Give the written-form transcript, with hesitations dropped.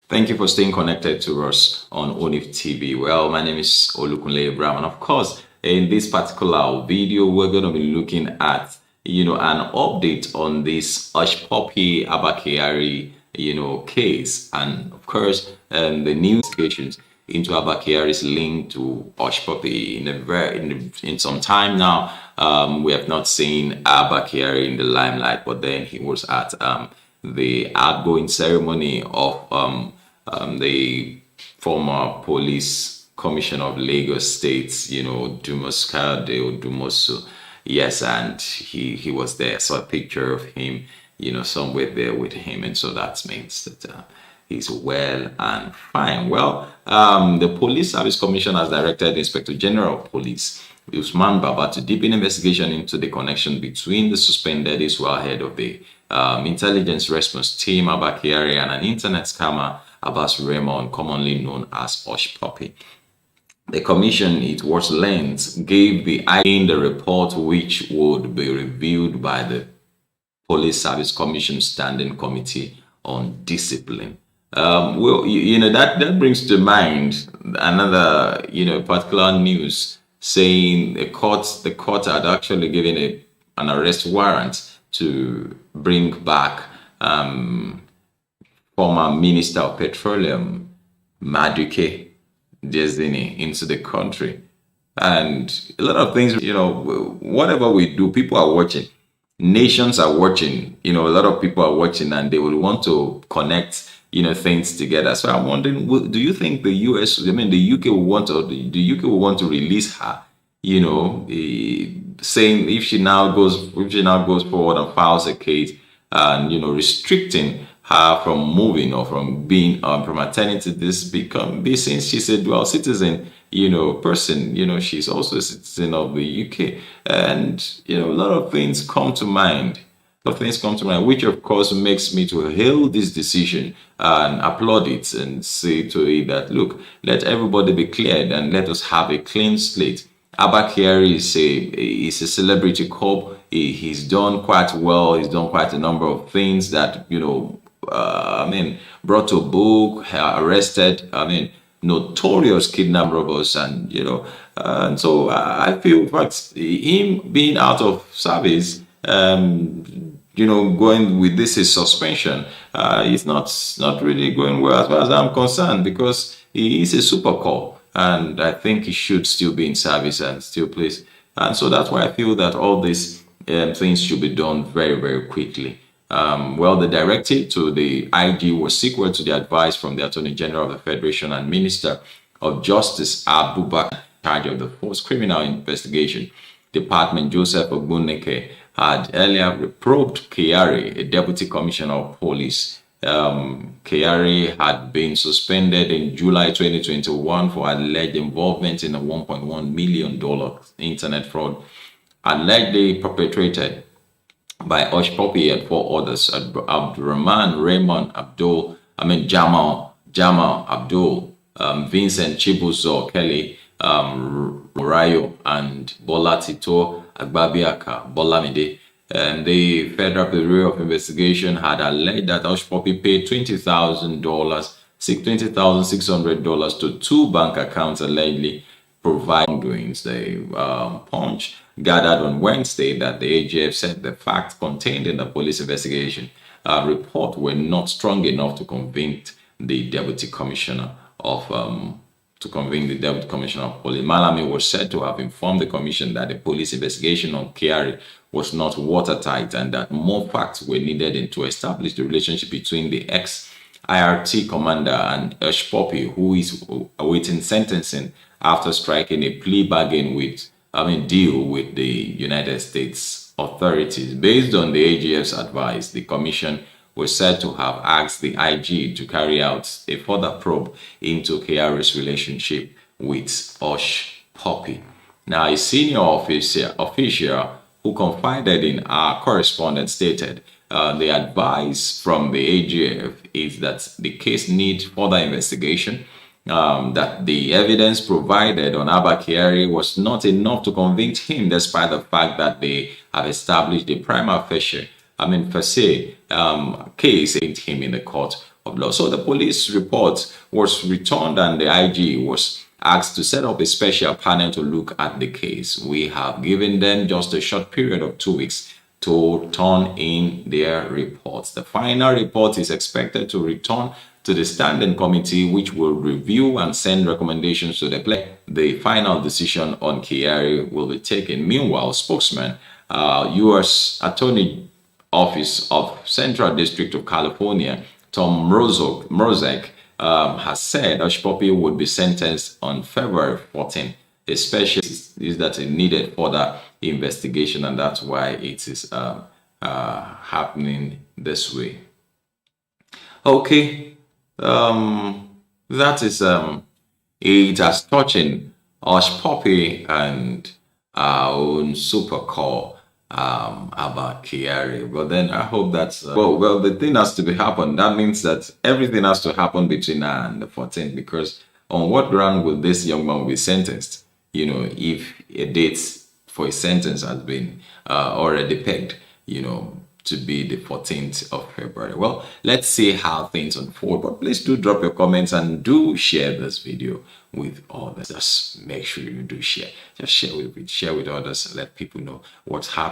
Thank you for staying connected to us on ONIF TV. Well, my name is Olukunle Abraham, and of course, in this particular video, we're going to be looking at, an update on this Hushpuppy Abba Kyari, case, and of course, the new investigations into Abba Kyari's link to Hushpuppy. In some time now, we have not seen Abba Kyari in the limelight, but then he was at the outgoing ceremony of the former police commissioner of Lagos State, Dumosu. Yes, and he was there. I saw a picture of him, somewhere there with him, and so that means that he's well and fine. Well, the Police Service Commission has directed the Inspector General of Police, Usman Baba, to deepen investigation into the connection between the suspended Israel head of the intelligence response team, Abba Kyari, and an internet scammer, Abbas Raymond, commonly known as Hushpuppy. The commission, it was learned, gave the in the report, which would be reviewed by the Police Service Commission Standing Committee on Discipline. Well, that brings to mind another, particular news saying the court had actually given an arrest warrant to bring back former Minister of Petroleum, Maduke Destiny, into the country. And a lot of things, whatever we do, people are watching. Nations are watching. A lot of people are watching, and they will want to connect, things together. So I'm wondering, do you think the the UK will want to, the UK will want to release her? Saying if she now goes forward and files a case, and restricting her from moving or from being from attending to this, since she's a dual citizen, person, she's also a citizen of the UK, and a lot of things come to mind. Which of course makes me to hail this decision and applaud it and say to it that, look, let everybody be cleared and let us have a clean slate. Abba Kyari is a celebrity cop. He's done quite well. He's done quite a number of things that, brought to book, arrested, notorious kidnap robbers, and, and so I feel, in fact, him being out of service, going with this is suspension, it's not really going well as far as I'm concerned, because he is a super cop. And I think he should still be in service and still place. And so that's why I feel that all these things should be done very, very quickly. Well, the directive to the IG was sequel to the advice from the Attorney General of the Federation and Minister of Justice, Abba, in charge of the Force Criminal Investigation Department, Joseph Ogbuneke, had earlier reprobed Kyari, a Deputy Commissioner of Police. Kyari had been suspended in July 2021 for alleged involvement in a $1.1 million internet fraud allegedly perpetrated by Hushpuppy and four others: Abdurrahman, Raymond Abdul, Jamal Abdul, Vincent Chibuzo Kelly, Morayo, and Bola Tito Agbabiaka Bolamide. And the Federal Bureau of Investigation had alleged that Hushpuppy paid $20,600 to two bank accounts allegedly providing doings. The Punch gathered on Wednesday that the AGF said the facts contained in the police investigation report were not strong enough to convict the Deputy Commissioner of Police. Malami was said to have informed the commission that the police investigation on Kyari was not watertight and that more facts were needed to establish the relationship between the ex-IRT commander and Hushpuppy, who is awaiting sentencing after striking a plea bargain deal with the United States authorities. Based on the AGF's advice, the commission was said to have asked the IG to carry out a further probe into Kyari's relationship with Hushpuppy. Now, a senior official who confided in our correspondent stated the advice from the AGF is that the case needs further investigation, that the evidence provided on Abba Kyari was not enough to convict him, despite the fact that they have established a prima facie case against him in the court of law. So the police report was returned and the IG was asked to set up a special panel to look at the case. We have given them just a short period of 2 weeks to turn in their reports. The final report is expected to return to the standing committee, which will review and send recommendations to the clerk. The final decision on Kyari will be taken. Meanwhile, spokesman, U.S. Attorney Office of Central District of California, Tom Mrozek, has said Hushpuppy would be sentenced on February 14. Especially is that it needed further investigation, and that's why it is happening this way. Okay, that is it as touching Hushpuppy and our own super core about Kyari. But then I hope that's well, the thing has to be happen. That means that everything has to happen between now and the 14th, because on what ground will this young man be sentenced? You know, if a date for a sentence has been already pegged, you know, to be the 14th of February. Well, let's see how things unfold. But please do drop your comments and do share this video with others. Just make sure you do share. Just share with others. Let people know what's happening.